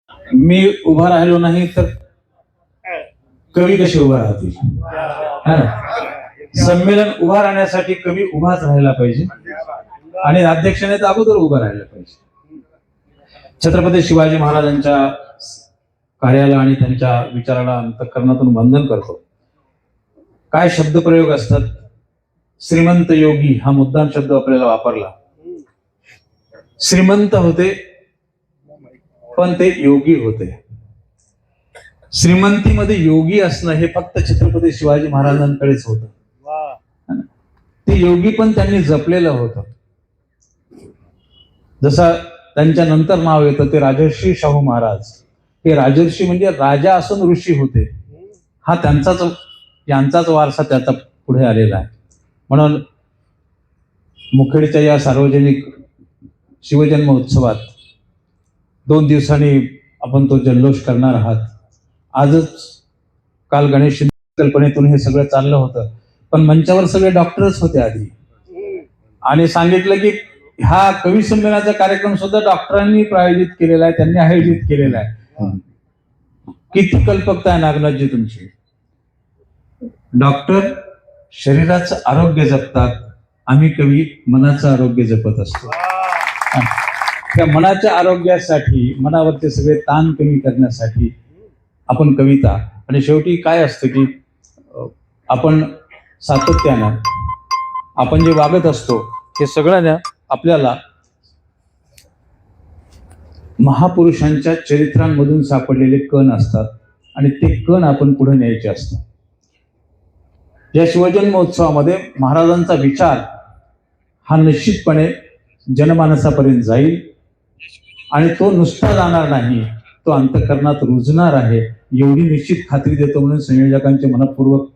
मी उभा राहिलो नाही तर कवी कशी उभा राहतील? संमेलन उभा राहण्यासाठी कवी उभाच राहायला पाहिजे आणि अध्यक्षाने तर अगोदर उभा राहायला पाहिजे. छत्रपती शिवाजी महाराजांच्या कार्याला आणि त्यांच्या विचाराला अंतःकरणातून वंदन करतो. काय शब्दप्रयोग असतात. श्रीमंत योगी हा मुद्दाम शब्द आपल्याला वापरला. श्रीमंत होते पण ते योगी होते. श्रीमंतीमध्ये योगी असणं हे फक्त छत्रपती शिवाजी महाराजांकडेच होतं. ते योगी पण त्यांनी जपलेलं होतं. जसं त्यांच्या नंतर नाव येतं ते राजर्षी शाहू महाराज. हे राजर्षी म्हणजे राजा असून ऋषी होते. हा यांचाच वारसा त्याचा पुढे आलेला आहे. म्हणून मुखेडच्या या सार्वजनिक शिवजन्म उत्सवात 2 दिवसांनी आपण तो जल्लोष करणार आहात. आजच काल गणेश कल्पनेतून हे सगळं चाललं होतं, पण मंचावर सगळे डॉक्टर्स होते आधी आणि सांगितलं की हा कवी संमेलनाचा कार्यक्रम सुद्धा डॉक्टरांनी प्रायोजित केलेला आहे, त्यांनी आयोजित केलेला आहे. किती कल्पकता आहे नागनाथजी तुमची. डॉक्टर शरीराचं आरोग्य जपतात, आम्ही कवी मनाचं आरोग्य जपत असतो. त्या मनाच्या आरोग्यासाठी, मनावरचे सगळे ताण कमी करण्यासाठी आपण कविता आणि शेवटी काय असतं की आपण सातत्यानं आपण जे वागत असतो हे सगळं आपल्याला महापुरुषांच्या चरित्रांमधून सापडलेले कण असतात आणि ते कण आपण पुढे न्यायचे असतात. या शिवजन्मोत्सवामध्ये महाराजांचा विचार हा निश्चितपणे जनमानसापर्यंत जाईल आणि तो नुसता जाणार नाही, तो अंतःकरणात रुजणार आहे एवढी निश्चित खात्री देतो. म्हणून संयोजकांचे मनपूर्वक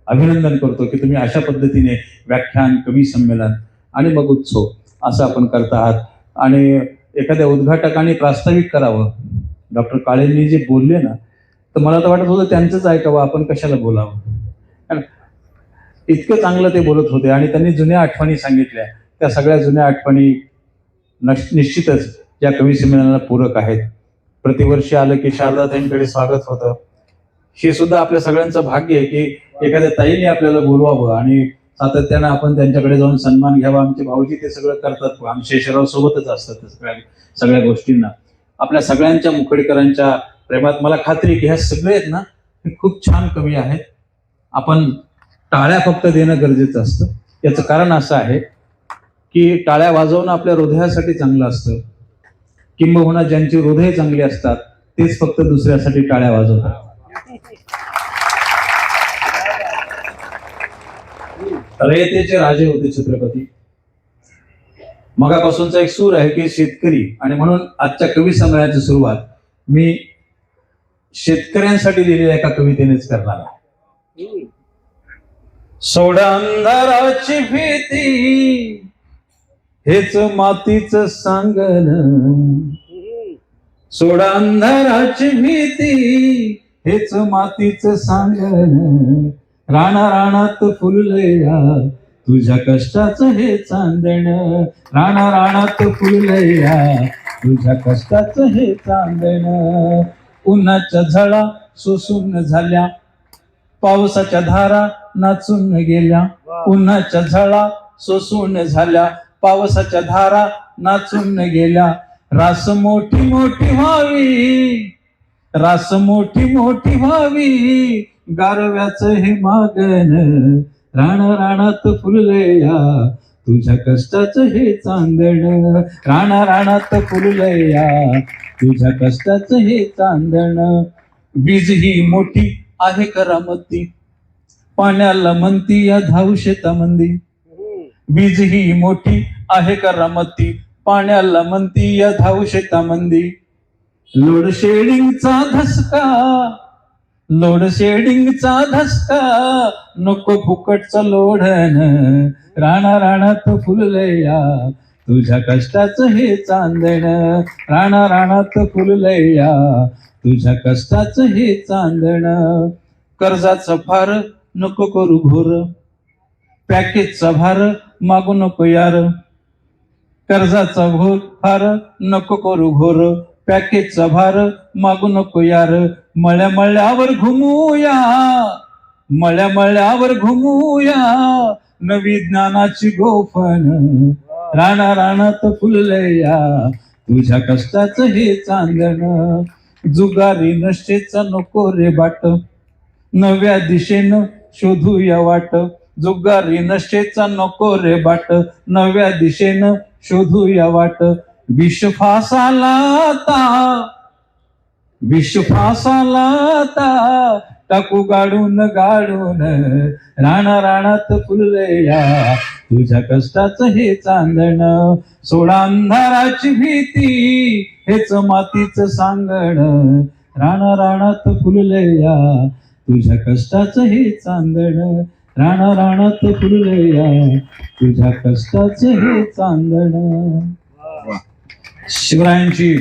अभिनंदन करतो की तुम्ही अशा पद्धतीने व्याख्यान, कवी संमेलन आणि मग उत्सव असं आपण करत आहात. आणि एखाद्या उद्घाटकाने प्रास्ताविक करावं. डॉक्टर काळेंनी जे बोलले ना, तर मला तर वाटत होतं त्यांचंच ऐकावं, आपण कशाला बोलावं. इतकं चांगलं ते बोलत होते आणि त्यांनी जुन्या आठवणी सांगितल्या. त्या सगळ्या जुन्या आठवणी निश्चितच या कवी संमेलनाला पूरक आहेत. प्रतिवर्षी आलं की शारदाताईंकडे स्वागत होतं. हे सुद्धा आपल्या सगळ्यांचं भाग्य आहे की एखाद्या ताईने आपल्याला बोलवावं आणि सातत्यानं आपण त्यांच्याकडे जाऊन सन्मान घ्यावा. आमचे भाऊजी ते सगळं करतात, आमचे शेषराव सोबतच असतात सगळ्या गोष्टींना. आपल्या सगळ्यांच्या मुखेडकरांच्या प्रेमात मला खात्री आहे की ह्या सगळे आहेत ना, हे खूप छान कवी आहेत. आपण टाळ्या फक्त देणं गरजेचं असतं. याचं कारण असं आहे की टाळ्या वाजवणं आपल्या हृदयासाठी चांगलं असतं. किंबहुना ज्यांची हृदय चांगली असतात तेच फक्त दुसऱ्यासाठी टाळ्या वाजवतात. रयतेचे राजे होते छत्रपती. मगापासूनचा एक सूर आहे की शेतकरी, आणि म्हणून आजच्या कवी संमेलनाची सुरुवात मी शेतकऱ्यांसाठी लिहिलेल्या एका कवितेनेच करणार आहे. सोडा अंधाराची भीती, हेच मातीच सांगन. सोडा अंधाराची भीती, हेच मातीच सांगन. राणा राणात फुललया, तुझ्या कष्टाचं हे चांदण. राणा राणात फुललया, तुझ्या कष्टाचं हे चांदण. उन्हाच्या झळा सोसून झाल्या, पावसाच्या धारा नाचून गेल्या. उन्हाच्या झळा सोसून झाल्या, पावसाच्या धारा नाचून गेल्या. रास मोठी मोठी व्हावी, रास मोठी मोठी व्हावी, गारव्याचं हे मागन. राणा राणात फुललया, तुझ्या कष्टाचं हे चांदण. राणा राणात फुललया, तुझ्या कष्टाचं हे चांदण. वीज ही मोठी आहे करामती, पाण्याला म्हणती या धाव शेतामंदी. वीज ही मोठी आहे करामती, पाण्याला म्हणती या धाव शेतामंदी. लोड शेडिंगचा धसका, लोड शेडिंगचा धसका, नको फुकटचं लोढण. राणा राणात फुललया, तुझ्या कष्टाचं हे चांदण. राणा राणात फुललया, तुझ्या कष्टाचं हे चांदण. कर्जाचं फार नको करू घोर, पॅकेजचा भार मागू नको यार. कर्जाचा घोर फार नको करू घोर, पॅकेजचा भार मागू नको यार, मळ्या मळ्यावर घुमूया, मळ्या मळ्यावर घुमूया, नवी ज्ञानाची गोफण राणा राणात फुललया, तुझ्या कष्टाचं हे चांदण, जुगारी नशेचा नको रे बाट, नव्या दिशेनं शोधूया वाट, जुगारी नशेचा नको रे बाट, नव्या दिशेनं शोधूया वाट, विष फासाला आता, विष फासाला आता, टाकू गाडून गाडून, राणा राणात फुललया, तुझ्या कष्टाचं हे चांदण, सोडा अंधाराची भीती, हेच मातीचं सांगण, राणा राणात फुललया, तुझ्या कष्टाचं हे चांदण, राणा राणात फुललया, तुझ्या कष्टाचं हे चांदण. शिवरायांची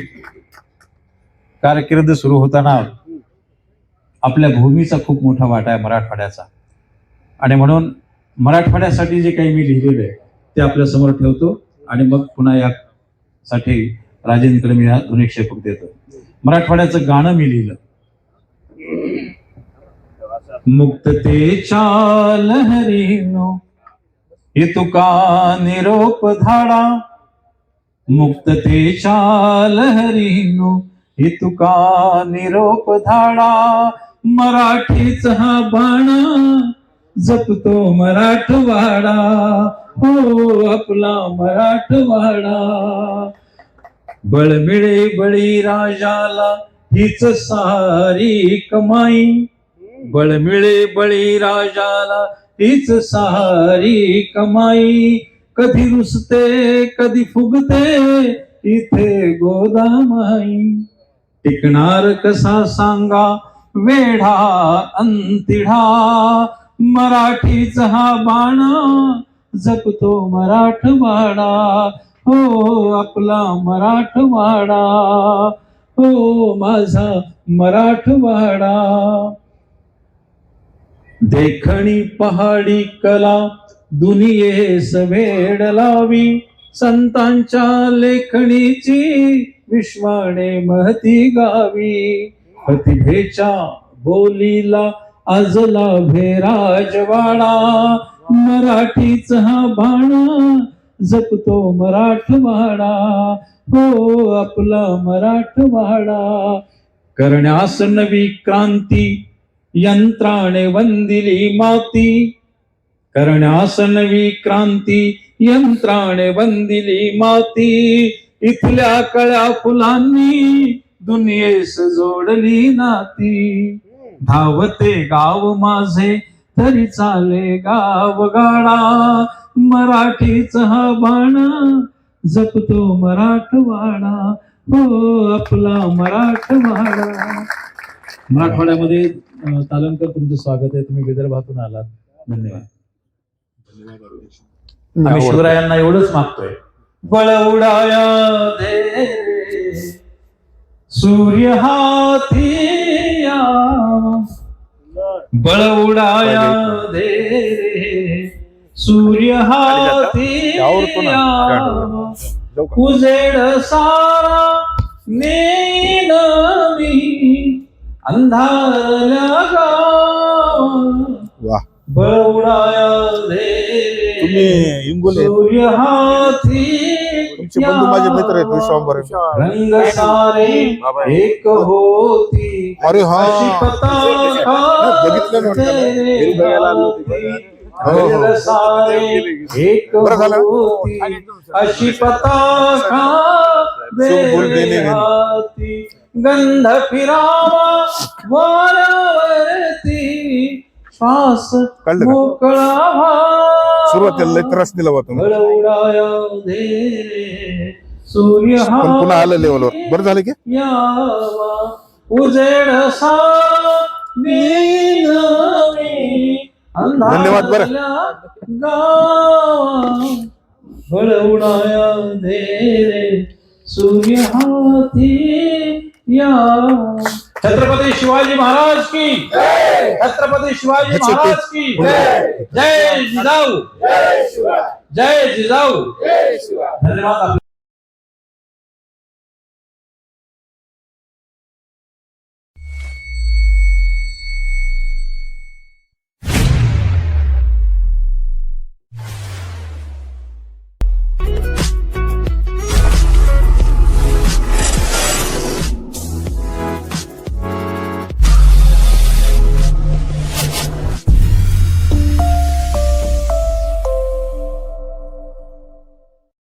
कारकीर्द सुरू होताना आपल्या भूमीचा खूप मोठा वाटा आहे मराठवाड्याचा, आणि म्हणून मराठवाड्यासाठी जे काही मी लिहिलेलं आहे ते आपल्या समोर ठेवतो आणि मग पुन्हा यासाठी राजेंद्रकडे मी हा ध्वनिक्षेपक देतो. मराठवाड्याचं गाणं मी लिहिलं. मुक्ततेच्या लहरीनो हे तुका निरोप धाडा, मुक्ततेच्या लहरीनो हे तुका निरोप धाडा, मराठीच हा बाणा जपतो मराठवाडा, हो आपला मराठवाडा, बळ मिळे बळी राजाला हीच सारी कमाई, बळ मिळे बळी राजाला हीच सारी कमाई, कधी रुसते कधी फुगते इथे गोदामाई, टिकणार कसा सांगा वेढा अंतिढा, मराठीचा हा बाणा जपतो मराठवाडा, हो आपला मराठवाडा, हो माझा मराठवाडा. देखणी पहाडी कला दुनियेस वेड लावी, संतांच्या लेखणीची विश्वाने महती गावी, प्रतिभेच्या बोलीला आज लाभे राजवाडा, मराठीचा हा बाणा जपतो मराठवाडा, हो आपला मराठवाडा. करण्यास नवी क्रांती यंत्राने वंदिली माती, करण्यास नवी क्रांती यंत्राने वंदिली माती, इथल्या कळ्या फुलांनी दुनियेस जोडली नाती, धावते गाव माझे तरी चाले गाव गाडा, मराठीचा हा बाणा जपतो मराठवाडा, हो आपला मराठवाडा. मराठवाड्यामध्ये तालमकर तुमचं स्वागत आहे, तुम्ही विदर्भातून आलात, धन्यवाद. आम्ही शिवरायांना एवढंच मागतोय, बळ उडाया दे सूर्य हाती यावा, बळ उडाया दे सूर्य हाती यावा, उजेड सारा नेन मी अंधारल्या गावा, बळ उडाया दे सूर्य हाती माझे मित्र आहेत विश्वांबर, रंग सारे एक होती, अरे हा बघितलं रंग सारे एक होती, अशी पताका देहाती, गंध फिरावा वाऱ्यावरती, श्वास मोकळा सुरुवातीला लय त्रास दिला होता, उडाया दे सूर्य पण पुन्हा आलं लेवलवर. बरं झालं की यावा, उजेड सारा धन्यवाद. बरं बळ उडाया दे सूर्य हाती या. छत्रपती शिवाजी महाराज की जय, छत्रपती शिवाजी महाराज की जय, जय जिजाऊ, जय जिजाऊ. धन्यवाद.